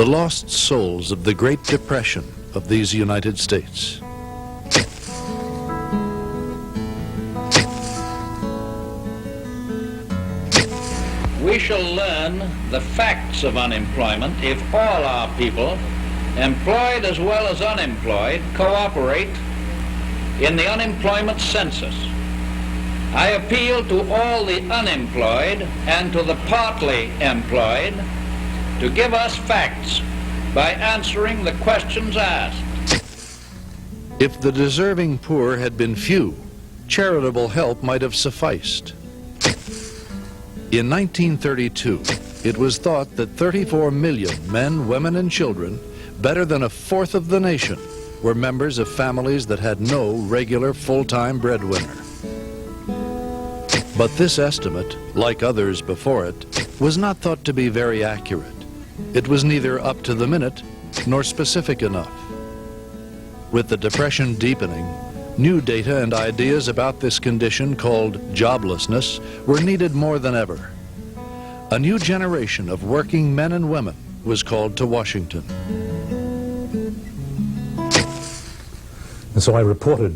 the lost souls of the Great Depression of these United States. We shall learn the facts of unemployment if all our people, employed as well as unemployed, cooperate in the unemployment census. I appeal to all the unemployed and to the partly employed to give us facts by answering the questions asked. If the deserving poor had been few, charitable help might have sufficed. In 1932, it was thought that 34 million men, women, and children, better than a fourth of the nation, were members of families that had no regular full-time breadwinner. But this estimate, like others before it, was not thought to be very accurate. It was neither up to the minute nor specific enough. With the Depression deepening, new data and ideas about this condition called joblessness were needed more than ever. A new generation of working men and women was called to Washington. And so I reported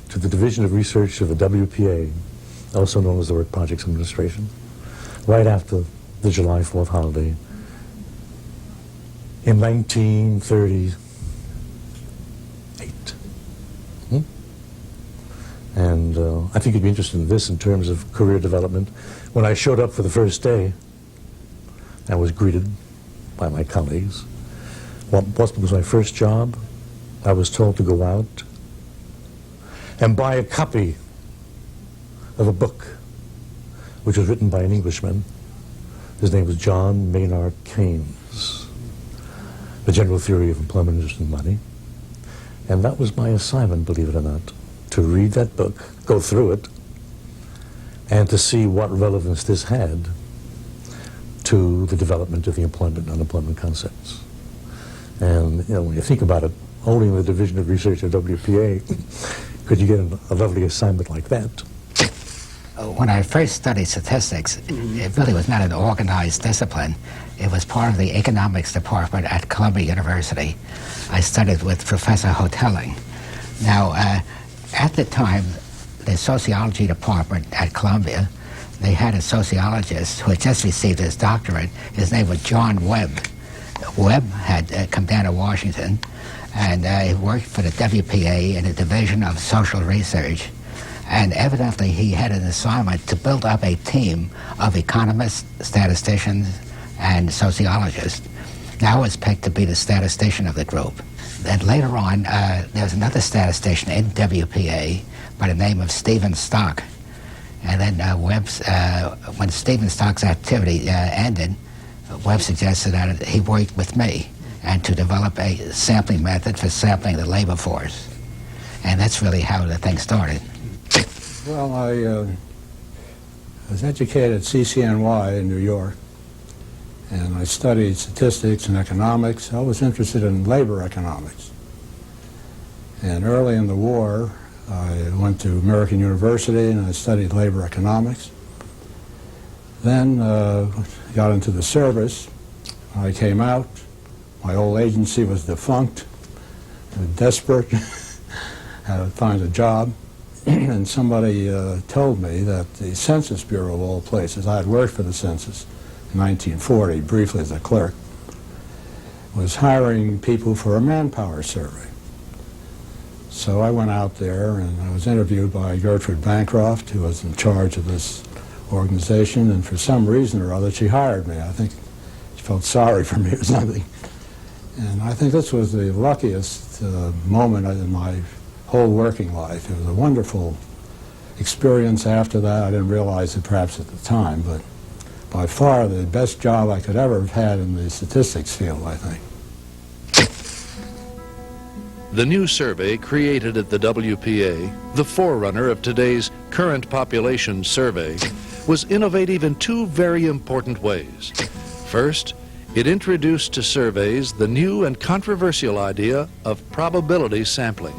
to the Division of Research of the W.PA, also known as the Work Projects Administration, right after the July 4th holiday in 1938. And I think you'd be interested in this in terms of career development. When I showed up for the first day, I was greeted by my colleagues. What was my first job? I was told to go out and buy a copy of a book which was written by an Englishman. His name was John Maynard Keynes, The General Theory of Employment, Interest, and Money. And that was my assignment, believe it or not, to read that book, go through it, and to see what relevance this had to the development of the employment and unemployment concepts. And you know, when you think about it, only in the Division of Research of W.PA could you get a lovely assignment like that. When I first studied statistics, it really was not an organized discipline. It was part of the economics department at Columbia University. I studied with Professor Hotelling. Now, at the time, the sociology department at Columbia, they had a sociologist who had just received his doctorate. His name was John Webb. Webb had come down to Washington, and he worked for the W.PA in the Division of Social Research. And evidently he had an assignment to build up a team of economists, statisticians, and sociologists. Now I was picked to be the statistician of the group. Then later on, there was another statistician in W.PA by the name of Stephen Stock. And then when Stephen Stock's activity ended, Webb suggested that he work with me and to develop a sampling method for sampling the labor force. And that's really how the thing started. Well, I was educated at CCNY in New York, and I studied statistics and economics. I was interested in labor economics. And early in the war, I went to American University and I studied labor economics. Then got into the service. When I came out, my old agency was defunct. I was desperate, had to find a job. And somebody told me that the Census Bureau, of all places, I had worked for the Census in 1940, briefly as a clerk, was hiring people for a manpower survey. So I went out there and I was interviewed by Gertrude Bancroft, who was in charge of this organization, and for some reason or other she hired me. I think she felt sorry for me or something. And I think this was the luckiest moment in my whole working life. It was a wonderful experience after that. I didn't realize it perhaps at the time, but by far the best job I could ever have had in the statistics field, I think. The new survey created at the W.PA, the forerunner of today's current population survey, was innovative in two very important ways. First, it introduced to surveys the new and controversial idea of probability sampling.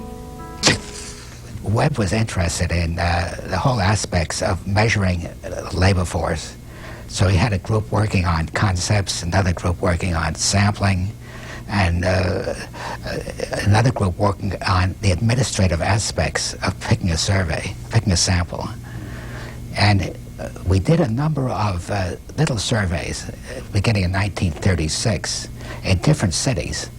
Webb was interested in the whole aspects of measuring the labor force. So we had a group working on concepts, another group working on sampling, and another group working on the administrative aspects of picking a survey, picking a sample. And we did a number of little surveys beginning in 1936 in different cities,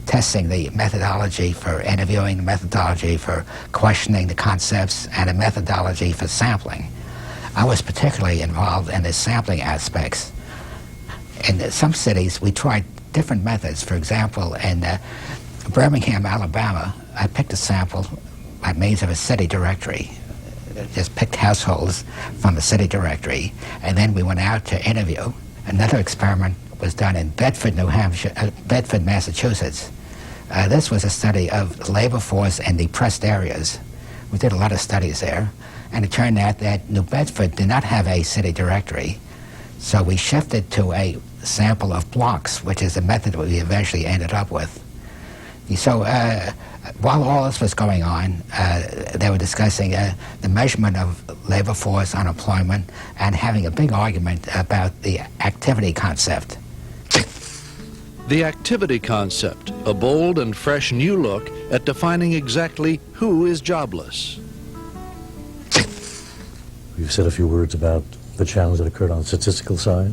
testing the methodology for interviewing, the methodology for questioning the concepts, and a methodology for sampling. I was particularly involved in the sampling aspects. In some cities, we tried different methods. For example, in Birmingham, Alabama, I picked a sample by means of a city directory. Just picked households from the city directory, and then we went out to interview. Another experiment was done in Bedford, Bedford, Massachusetts. This was a study of labor force in depressed areas. We did a lot of studies there, and it turned out that New Bedford did not have a city directory, so we shifted to a sample of blocks, which is the method that we eventually ended up with. So while all this was going on, they were discussing the measurement of labor force unemployment and having a big argument about the activity concept. The activity concept, a bold and fresh new look at defining exactly who is jobless. We've said a few words about the challenge that occurred on the statistical side.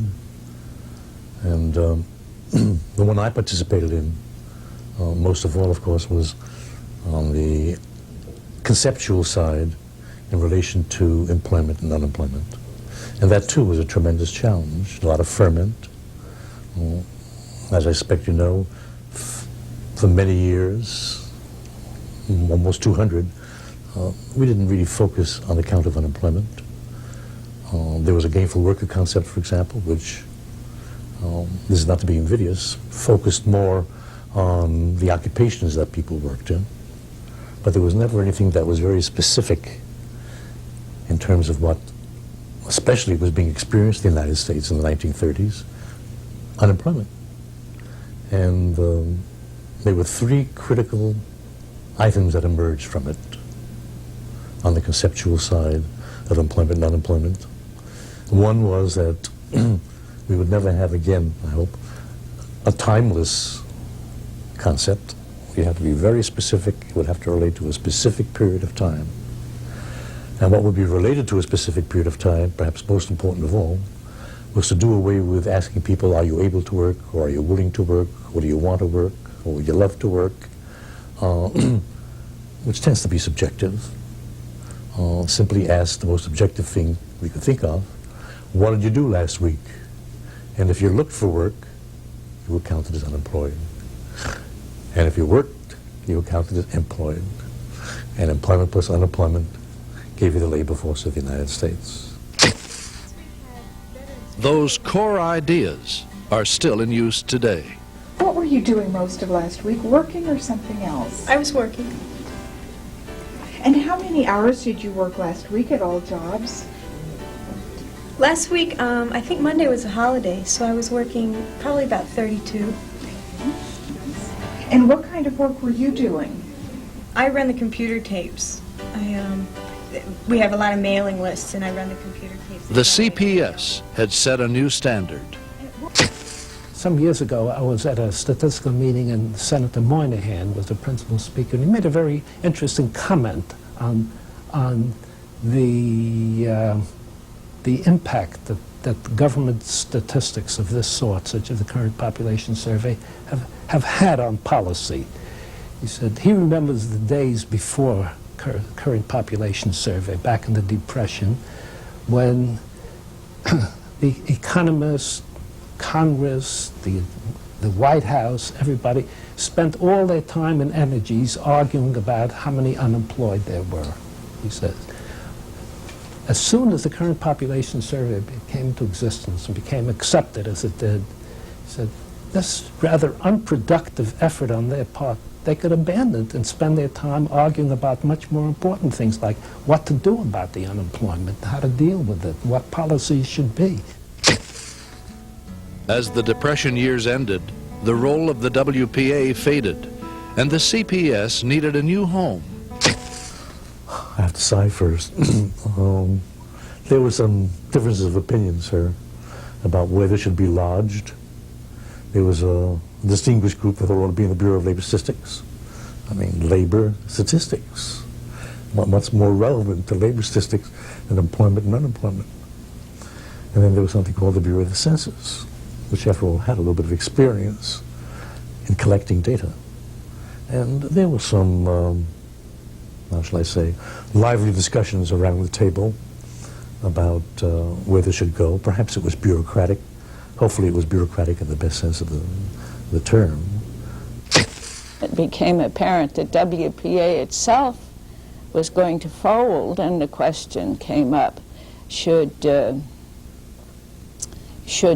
And the one I participated in, most of all, of course, was on the conceptual side in relation to employment and unemployment. And that, too, was a tremendous challenge, a lot of ferment. As I expect you know, for many years, almost 200, we didn't really focus on the count of unemployment. There was a gainful worker concept, for example, which, this is not to be invidious, focused more on the occupations that people worked in. But there was never anything that was very specific in terms of what, especially, was being experienced in the United States in the 1930s, unemployment. And there were three critical items that emerged from it on the conceptual side of employment and unemployment. One was that we would never have again, I hope, a timeless concept. You have to be very specific. It would have to relate to a specific period of time. And what would be related to a specific period of time, perhaps most important of all, was to do away with asking people, are you able to work, or are you willing to work, or do you want to work, or would you love to work, which tends to be subjective. Simply ask the most objective thing we could think of, what did you do last week? And if you looked for work, you were counted as unemployed. And if you worked, you were counted as employed. And employment plus unemployment gave you the labor force of the United States. Those core ideas are still in use today. What were you doing most of last week, working or something else? I was working. And how many hours did you work last week at all jobs? Last week, I think Monday was a holiday, so I was working probably about 32. And what kind of work were you doing? I run the computer tapes. We have a lot of mailing lists, and I run the computer tapes. The CPS had set a new standard. Some years ago, I was at a statistical meeting, and Senator Moynihan was the principal speaker, and he made a very interesting comment on the impact that government statistics of this sort, such as the current population survey, have had on policy. He said he remembers the days before current population survey, back in the Depression, when the economists, Congress, the White House, everybody spent all their time and energies arguing about how many unemployed there were, he says. As soon as the current population survey came into existence and became accepted as it did, he said, this rather unproductive effort on their part, they could abandon it and spend their time arguing about much more important things like what to do about the unemployment, how to deal with it, what policies should be. As the Depression years ended, the role of the W.PA faded, and the CPS needed a new home. I have to sigh first. There were some differences of opinion, sir. about where they should be lodged. There was a distinguished group that ought to be in the Bureau of Labor Statistics. I mean, labor statistics. What's more relevant to labor statistics than employment and unemployment? And then there was something called the Bureau of the Census, which after all had a little bit of experience in collecting data. And there were some, how shall I say, lively discussions around the table about where they should go. Perhaps it was bureaucratic. Hopefully it was bureaucratic in the best sense of the term. It became apparent that W.PA itself was going to fold, and the question came up, should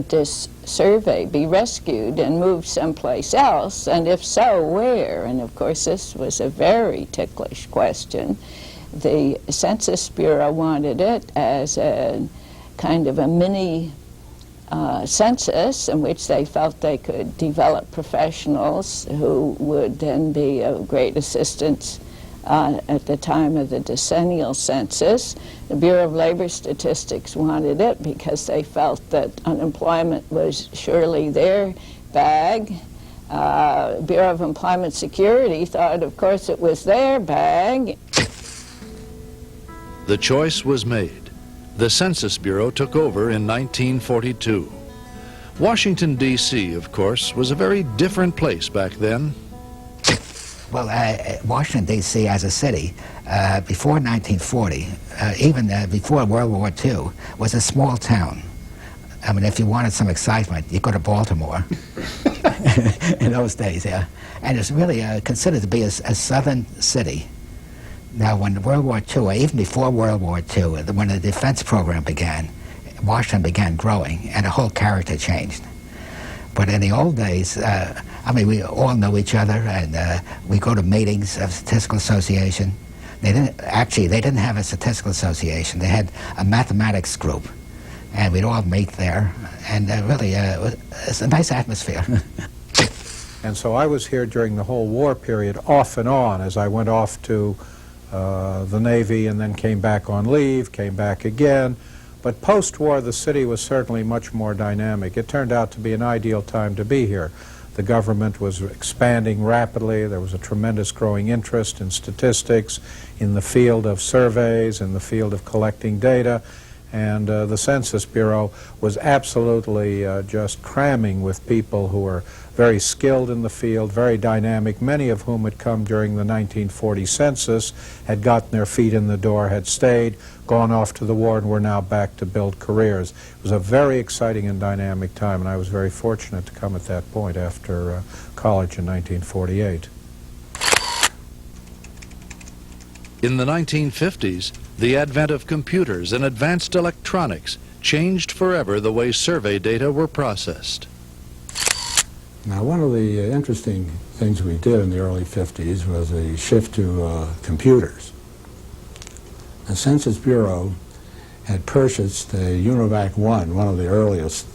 this survey be rescued and moved someplace else, and if so, where? And of course this was a very ticklish question. The Census Bureau wanted it as a kind of a mini census in which they felt they could develop professionals who would then be of great assistance at the time of the decennial census. The Bureau of Labor Statistics wanted it because they felt that unemployment was surely their bag. Bureau of Employment Security thought, of course, it was their bag. The choice was made. The Census Bureau took over in 1942. Washington, D.C., of course, was a very different place back then. Well, Washington, D.C. as a city, before 1940, even before World War II, was a small town. I mean, if you wanted some excitement, you go to Baltimore in those days, yeah. And it's really considered to be a southern city. Now, when World War II, or even before World War II, when the defense program began, Washington began growing, and the whole character changed. But in the old days, I mean, we all know each other, and we go to meetings of Statistical Association. They didn't have a Statistical Association. They had a mathematics group, and we'd all meet there, and really, it's a nice atmosphere. And so I was here during the whole war period, off and on, as I went off to the Navy and then came back on leave, came back again. But post-war, the city was certainly much more dynamic. It turned out to be an ideal time to be here. The government was expanding rapidly. There was a tremendous growing interest in statistics, in the field of surveys, in the field of collecting data. And the Census Bureau was absolutely just cramming with people who were very skilled in the field, very dynamic, many of whom had come during the 1940 census, had gotten their feet in the door, had stayed, gone off to the war, and were now back to build careers. It was a very exciting and dynamic time, and I was very fortunate to come at that point after college in 1948. In the 1950s, the advent of computers and advanced electronics changed forever the way survey data were processed. Now, one of the interesting things we did in the early 50s was a shift to computers. The Census Bureau had purchased a Univac 1, one of the earliest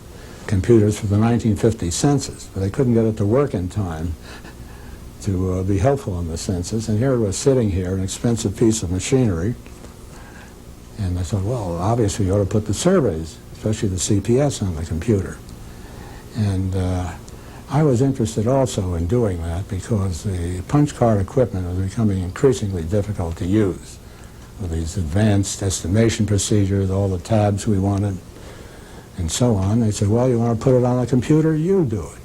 computers for the 1950 census, but they couldn't get it to work in time to be helpful in the census, and here it was sitting here, an expensive piece of machinery, and I thought, well, obviously you ought to put the surveys, especially the CPS, on the computer. And I was interested also in doing that because the punch card equipment was becoming increasingly difficult to use with these advanced estimation procedures, all the tabs we wanted, and so on. They said, well, you want to put it on a computer? You do it.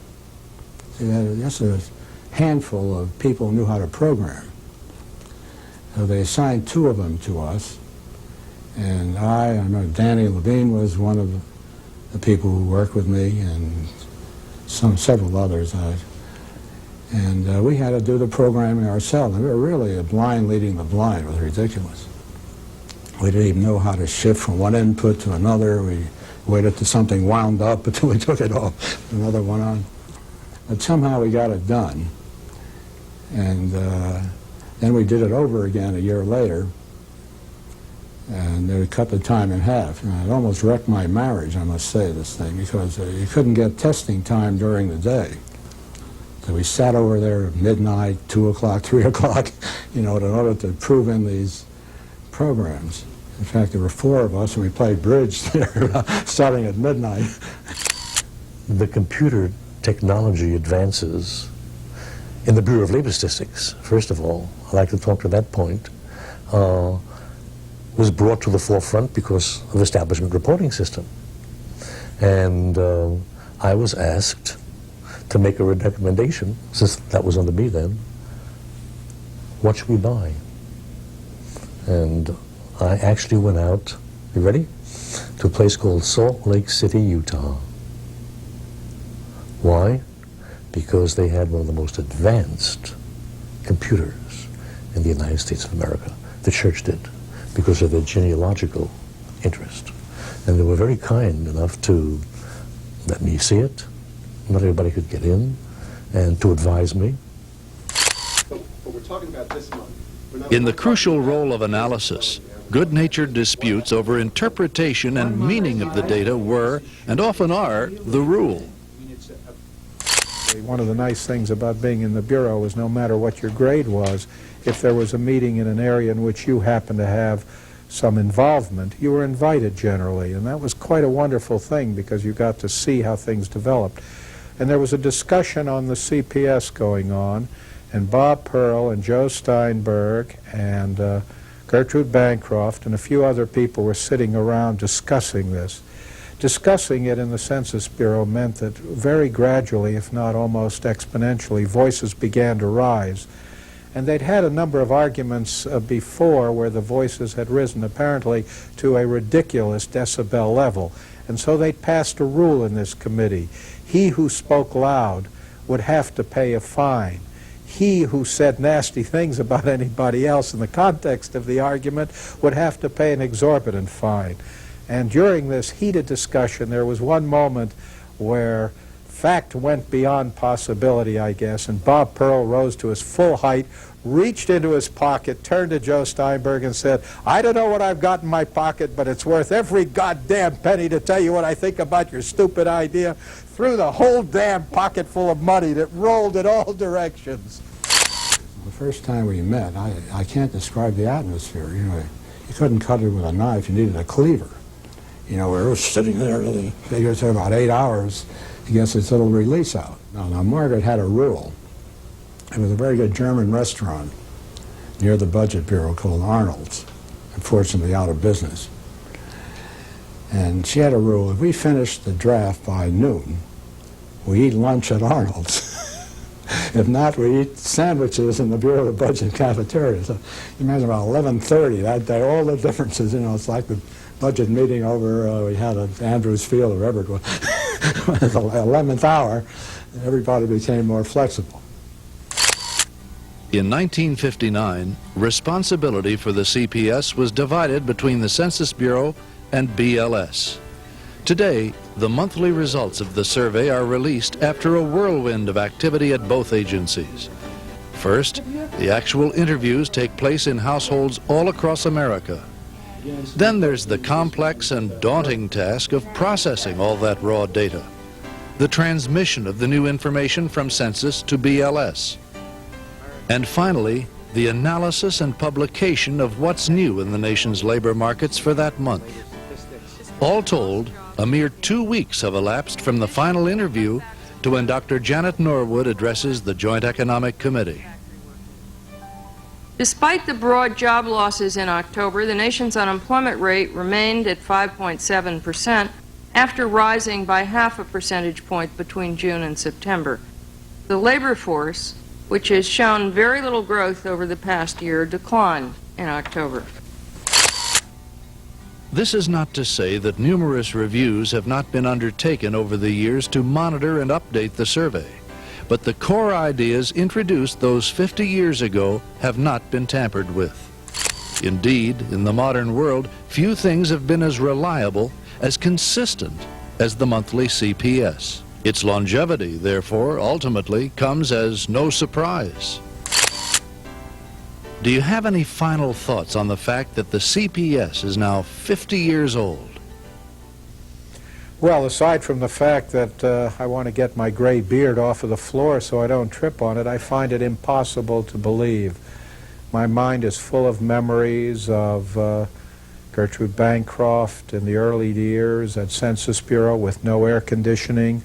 See, just a handful of people who knew how to program. So they assigned two of them to us, and I know Danny Levine was one of the people who worked with me, and several others. And we had to do the programming ourselves. And we were really a blind leading the blind. It was ridiculous. We didn't even know how to shift from one input to another. We waited till something wound up until we took it off, another one on. But somehow we got it done. And then we did it over again a year later. And they cut the time in half. And it almost wrecked my marriage, I must say, this thing, because you couldn't get testing time during the day. So we sat over there at midnight, 2 o'clock, 3 o'clock, you know, in order to prove in these programs. In fact, there were 4 of us, and we played bridge there starting at midnight. the computer technology advances in the Bureau of Labor Statistics, first of all, I'd like to talk to that point, was brought to the forefront because of establishment reporting system. And I was asked to make a recommendation, since that was under me then, what should we buy? And I actually went out, you ready? To a place called Salt Lake City, Utah. Why? Because they had one of the most advanced computers in the United States of America. The church did, because of their genealogical interest. And they were very kind enough to let me see it. Not everybody could get in, and to advise me. But we're talking about this month. In the crucial role of analysis, good-natured disputes over interpretation and meaning of the data were, and often are, the rule. One of the nice things about being in the Bureau is no matter what your grade was, if there was a meeting in an area in which you happened to have some involvement, you were invited generally, and that was quite a wonderful thing because you got to see how things developed. And there was a discussion on the CPS going on, and Bob Pearl and Joe Steinberg and Gertrude Bancroft and a few other people were sitting around discussing this. Discussing it in the Census Bureau meant that very gradually, if not almost exponentially, voices began to rise. And they'd had a number of arguments before where the voices had risen apparently to a ridiculous decibel level. And so they'd passed a rule in this committee. He who spoke loud would have to pay a fine. He who said nasty things about anybody else in the context of the argument would have to pay an exorbitant fine. And during this heated discussion, there was one moment where fact went beyond possibility, I guess, and Bob Pearl rose to his full height, reached into his pocket, turned to Joe Steinberg and said, "I don't know what I've got in my pocket, but it's worth every goddamn penny to tell you what I think about your stupid idea." Threw the whole damn pocket full of money that rolled in all directions. The first time we met, I can't describe the atmosphere. You know, you couldn't cut it with a knife. You needed a cleaver. You know, we were sitting there, really figures about 8 hours to get this little release out. Now, Margaret had a rule. It was a very good German restaurant near the Budget Bureau called Arnold's, unfortunately out of business. And she had a rule, if we finished the draft by noon, we eat lunch at Arnold's. If not, we eat sandwiches in the Bureau of Budget cafeteria. So you imagine about 11:30 that day, all the differences, you know, it's like the budget meeting over, we had at Andrews Field or wherever it was. At the 11th hour, everybody became more flexible. In 1959, responsibility for the CPS was divided between the Census Bureau and BLS. Today, the monthly results of the survey are released after a whirlwind of activity at both agencies. First, the actual interviews take place in households all across America. Then there's the complex and daunting task of processing all that raw data, the transmission of the new information from Census to BLS, and finally, the analysis and publication of what's new in the nation's labor markets for that month. All told, a mere 2 weeks have elapsed from the final interview to when Dr. Janet Norwood addresses the Joint Economic Committee. Despite the broad job losses in October, the nation's unemployment rate remained at 5.7% after rising by half a percentage point between June and September. The labor force, which has shown very little growth over the past year, declined in October. This is not to say that numerous reviews have not been undertaken over the years to monitor and update the survey. But the core ideas introduced those 50 years ago have not been tampered with. Indeed, in the modern world, few things have been as reliable, as consistent as the monthly CPS. Its longevity, therefore, ultimately comes as no surprise. Do you have any final thoughts on the fact that the CPS is now 50 years old? Well, aside from the fact that I want to get my gray beard off of the floor so I don't trip on it, I find it impossible to believe. My mind is full of memories of Gertrude Bancroft in the early years at Census Bureau with no air conditioning,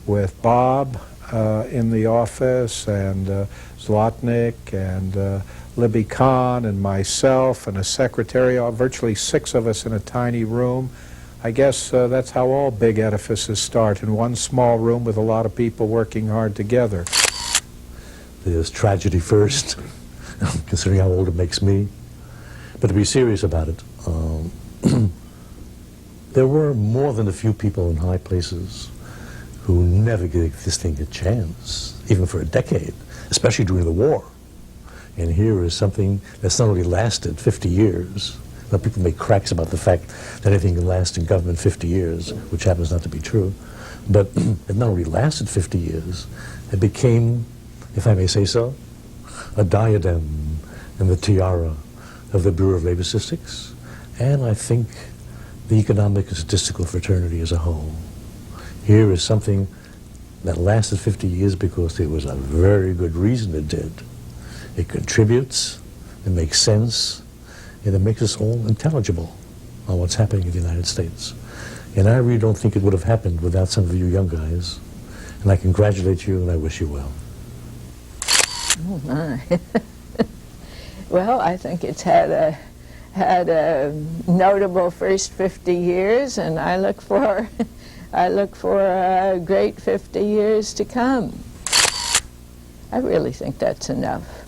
with Bob in the office, and Zlotnick, and Libby Kahn, and myself, and a secretary, virtually 6 of us in a tiny room. I guess that's how all big edifices start, in one small room with a lot of people working hard together. There's tragedy first, considering how old it makes me. But to be serious about it, there were more than a few people in high places who never gave this thing a chance, even for a decade, especially during the war. And here is something that's not only lasted 50 years. Now, people make cracks about the fact that anything can last in government 50 years, which happens not to be true. But it not only lasted 50 years, it became, if I may say so, a diadem in the tiara of the Bureau of Labor Statistics, and I think the economic and statistical fraternity as a whole. Here is something that lasted 50 years because there was a very good reason it did. It contributes, it makes sense, and it makes us all intelligible on what's happening in the United States. And I really don't think it would have happened without some of you young guys. And I congratulate you and I wish you well. Oh my. Well, I think it's had a notable first 50 years, and I look for a great 50 years to come. I really think that's enough.